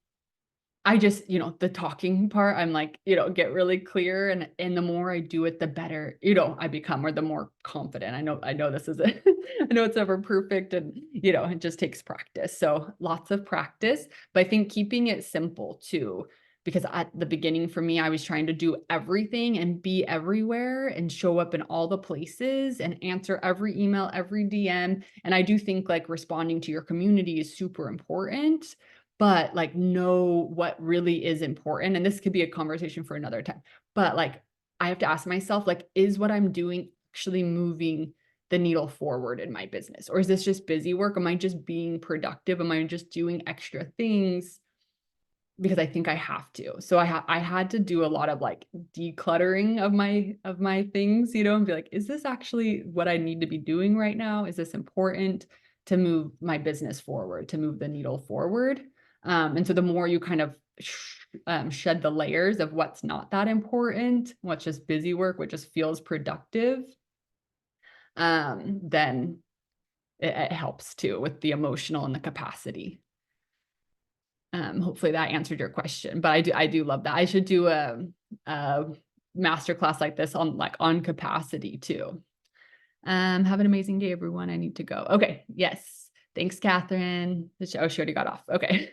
I just, the talking part, I'm like, get really clear. And the more I do it, the better, I become, or the more confident. I know this is it. I know it's never perfect and, it just takes practice. So lots of practice, but I think keeping it simple too, because at the beginning for me, I was trying to do everything and be everywhere and show up in all the places and answer every email, every DM. And I do think like responding to your community is super important, but like know what really is important. And this could be a conversation for another time, but like I have to ask myself, like, is what I'm doing actually moving the needle forward in my business? Or is this just busy work? Am I just being productive? Am I just doing extra things because I think I have to? So I had to do a lot of like decluttering of my things, and be like, is this actually what I need to be doing right now? Is this important to move my business forward, to move the needle forward? And so the more you kind of shed the layers of what's not that important, what's just busy work, what just feels productive, then it helps too with the emotional and the capacity. Hopefully that answered your question, but I do love that. I should do a masterclass like this on capacity too. Have an amazing day, everyone. I need to go. Okay. Yes. Thanks, Catherine. She already got off. Okay.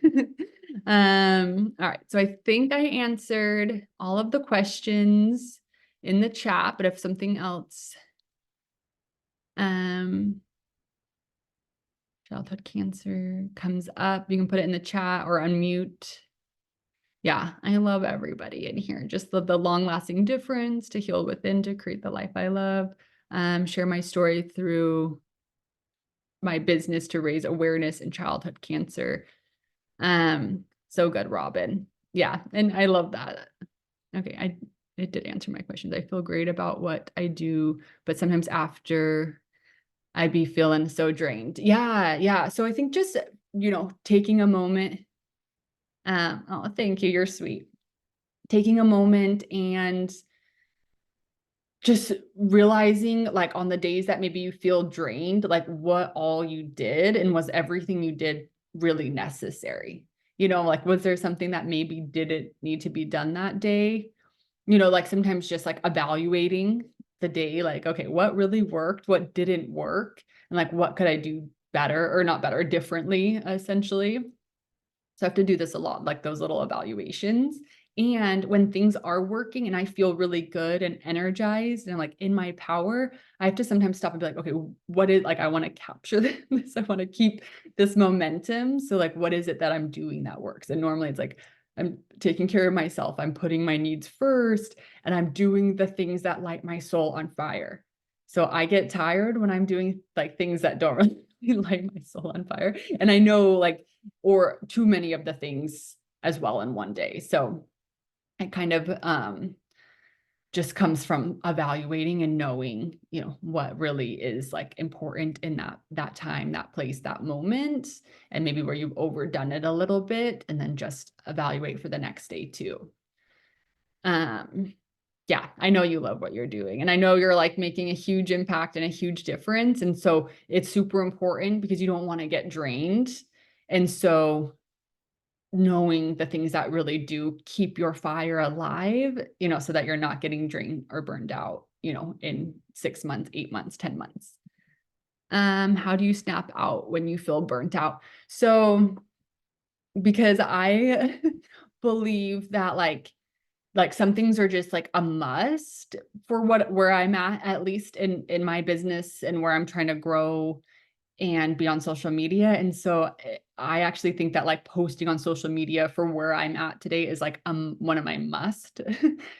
All right. So I think I answered all of the questions in the chat, but if something else, childhood cancer comes up, you can put it in the chat or unmute. Yeah, I love everybody in here. Just the long-lasting difference, to heal within, to create the life I love. Share my story through my business to raise awareness in childhood cancer. So good, Robin. Yeah, and I love that. Okay, it did answer my questions. I feel great about what I do, but sometimes after I be feeling so drained. Yeah. So I think just, taking a moment. Oh, thank you. You're sweet. Taking a moment and just realizing like on the days that maybe you feel drained, like what all you did and was everything you did really necessary? Like was there something that maybe didn't need to be done that day? Like sometimes just like evaluating the day, like, okay, what really worked? What didn't work? And like, what could I do better or not better, differently, essentially? So I have to do this a lot, like those little evaluations. And when things are working and I feel really good and energized and I'm like in my power, I have to sometimes stop and be like, okay, what is like, I want to capture this. I want to keep this momentum. So like, what is it that I'm doing that works? And normally it's like, I'm taking care of myself. I'm putting my needs first and I'm doing the things that light my soul on fire. So I get tired when I'm doing like things that don't really light my soul on fire. And I know like, or too many of the things as well in one day. So it kind of just comes from evaluating and knowing, you know, what really is like important in that time, that place, that moment, and maybe where you've overdone it a little bit, and then just evaluate for the next day too. Um, yeah, I know you love what you're doing, and I know you're like making a huge impact and a huge difference. And so it's super important because you don't want to get drained. And so knowing the things that really do keep your fire alive, you know, so that you're not getting drained or burned out, you know, in 6 months, 8 months, 10 months. How do you snap out when you feel burnt out? So because I believe that like some things are just like a must for where I'm at least in my business and where I'm trying to grow and be on social media. And so I actually think that like posting on social media for where I'm at today is like one of my must.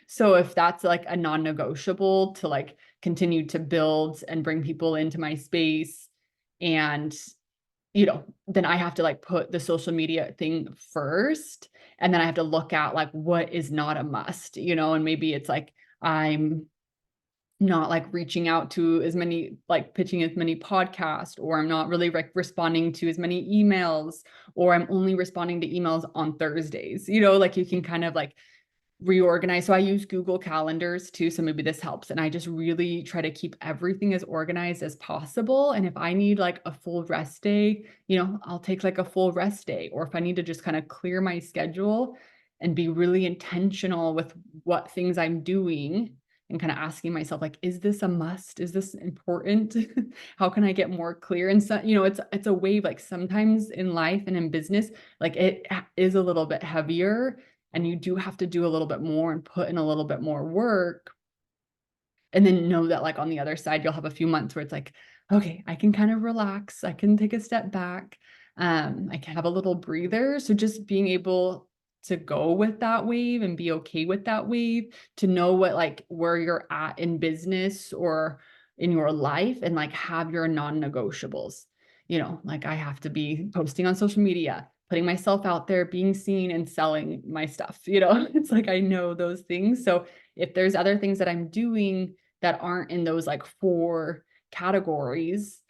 So if that's like a non-negotiable to like continue to build and bring people into my space, and you know, then I have to like put the social media thing first. And then I have to look at like what is not a must, you know, and maybe it's like I'm not like reaching out to as many, like pitching as many podcasts, or I'm not really responding to as many emails, or I'm only responding to emails on Thursdays, you know, like you can kind of like reorganize. So I use Google Calendars too. So maybe this helps. And I just really try to keep everything as organized as possible. And if I need like a full rest day, you know, I'll take like a full rest day. Or if I need to just kind of clear my schedule and be really intentional with what things I'm doing and kind of asking myself, like, is this a must? Is this important? How can I get more clear? And so, you know, it's a wave. Like sometimes in life and in business, like it is a little bit heavier and you do have to do a little bit more and put in a little bit more work. And then know that like on the other side, you'll have a few months where it's like, okay, I can kind of relax. I can take a step back. I can have a little breather. So just being able to go with that wave and be okay with that wave, to know what like where you're at in business or in your life, and like have your non-negotiables. You know, like I have to be posting on social media, putting myself out there, being seen and selling my stuff. You know, it's like I know those things. So if there's other things that I'm doing that aren't in those like 4 categories,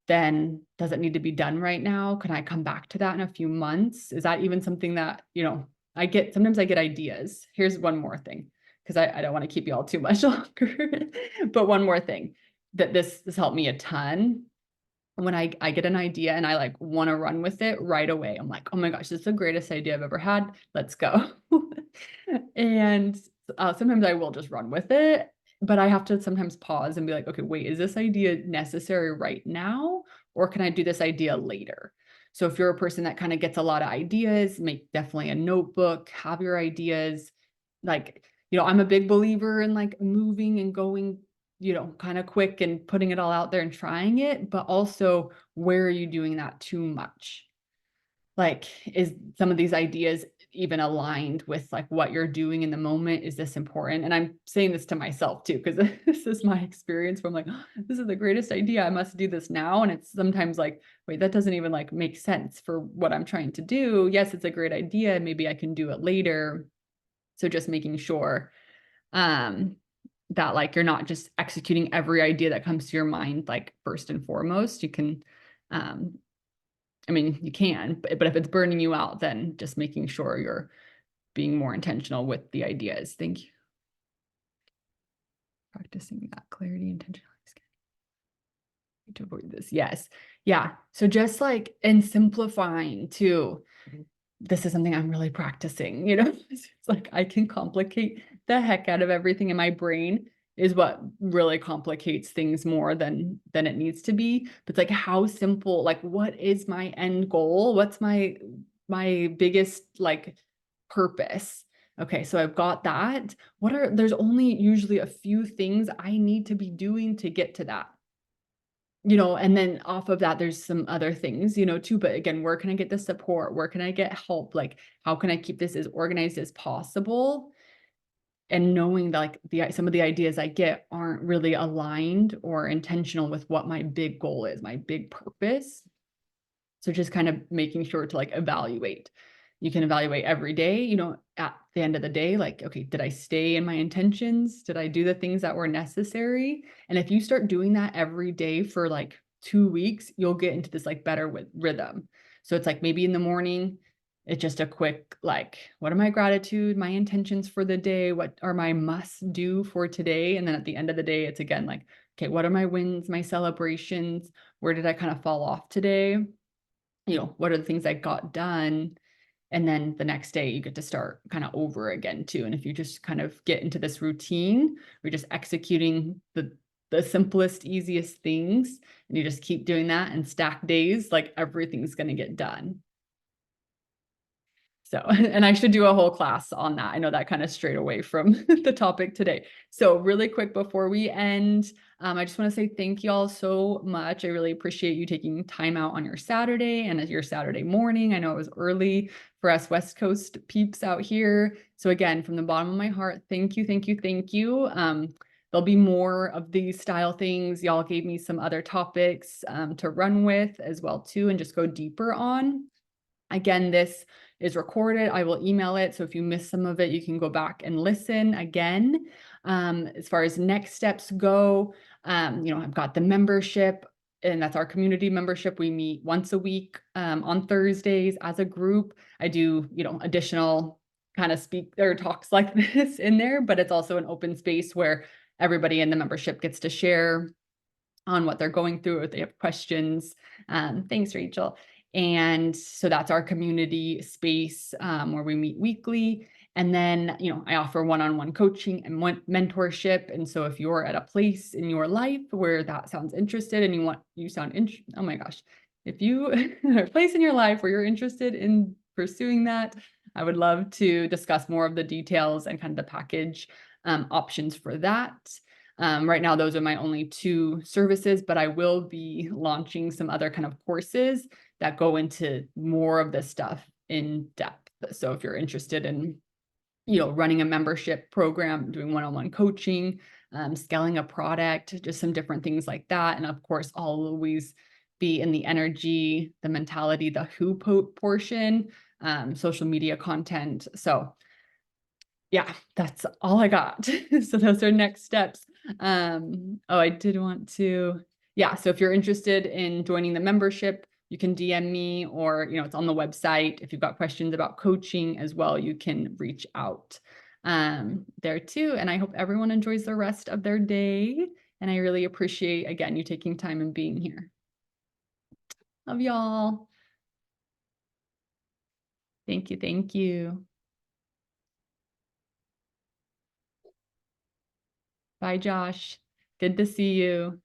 then does it need to be done right now? Can I come back to that in a few months? Is that even something that, you know, sometimes I get ideas. Here's one more thing, because I don't want to keep you all too much longer. But one more thing that this helped me a ton. When I get an idea and I like want to run with it right away, I'm like, oh my gosh, this is the greatest idea I've ever had. Let's go. And sometimes I will just run with it, but I have to sometimes pause and be like, okay, wait, is this idea necessary right now? Or can I do this idea later? So if you're a person that kind of gets a lot of ideas, make definitely a notebook, have your ideas. Like, you know, I'm a big believer in like moving and going, you know, kind of quick and putting it all out there and trying it, but also where are you doing that too much? Like, is some of these ideas even aligned with like what you're doing in the moment? Is this important? And I'm saying this to myself too, because this is my experience where I'm like, oh, this is the greatest idea. I must do this now. And it's sometimes like, wait, that doesn't even like make sense for what I'm trying to do. Yes, it's a great idea. Maybe I can do it later. So just making sure um that like you're not just executing every idea that comes to your mind like first and foremost. You can um I mean, you can, but if it's burning you out, then just making sure you're being more intentional with the ideas. Thank you. Practicing that clarity, intentionality to avoid this. Yes. Yeah. So just like and simplifying too. This is something I'm really practicing, you know. It's like I can complicate the heck out of everything in my brain is what really complicates things more than it needs to be. But it's like how simple, like what is my end goal? What's my my biggest like purpose? Okay, so I've got that. There's only usually a few things I need to be doing to get to that. And then off of that, there's some other things, too. But again, where can I get the support? Where can I get help? Like, how can I keep this as organized as possible? And knowing that like some of the ideas I get aren't really aligned or intentional with what my big goal is, my big purpose. So just kind of making sure to like evaluate. You can evaluate every day, at the end of the day, like, okay, did I stay in my intentions? Did I do the things that were necessary? And if you start doing that every day for like 2 weeks, you'll get into this like better with rhythm. So it's like maybe in the morning, it's just a quick, like, what are my gratitude, my intentions for the day? What are my must do for today? And then at the end of the day, it's again like, okay, what are my wins, my celebrations? Where did I kind of fall off today? What are the things I got done? And then the next day you get to start kind of over again too. And if you just kind of get into this routine, you're just executing the simplest, easiest things, and you just keep doing that and stack days, like everything's going to get done. So, and I should do a whole class on that. I know that kind of strayed away from the topic today. So really quick before we end, I just want to say thank you all so much. I really appreciate you taking time out on your Saturday and your Saturday morning. I know it was early for us West Coast peeps out here. So again, from the bottom of my heart, thank you, thank you, thank you. There'll be more of these style things. Y'all gave me some other topics to run with as well too, and just go deeper on. Again, this is recorded. I will email it. So if you miss some of it, you can go back and listen again. As far as next steps go, I've got the membership, and that's our community membership. We meet once a week on Thursdays as a group. I do, additional kind of speak or talks like this in there, but it's also an open space where everybody in the membership gets to share on what they're going through, if they have questions. Thanks, Rachel. And so that's our community space where we meet weekly. And then, I offer one-on-one coaching and mentorship. And so if you're at a place in your life where that sounds interested and oh my gosh, if you are a place in your life where you're interested in pursuing that, I would love to discuss more of the details and kind of the package options for that. Right now, those are my only two services, but I will be launching some other kind of courses that go into more of this stuff in depth. So if you're interested in, running a membership program, doing one-on-one coaching, scaling a product, just some different things like that. And of course, I'll always be in the energy, the mentality, the who portion, social media content. So yeah, that's all I got. So those are next steps. I did want to, yeah. So if you're interested in joining the membership, you can DM me, or, it's on the website. If you've got questions about coaching as well, you can reach out there too. And I hope everyone enjoys the rest of their day. And I really appreciate, again, you taking time and being here. Love y'all. Thank you. Thank you. Bye, Josh. Good to see you.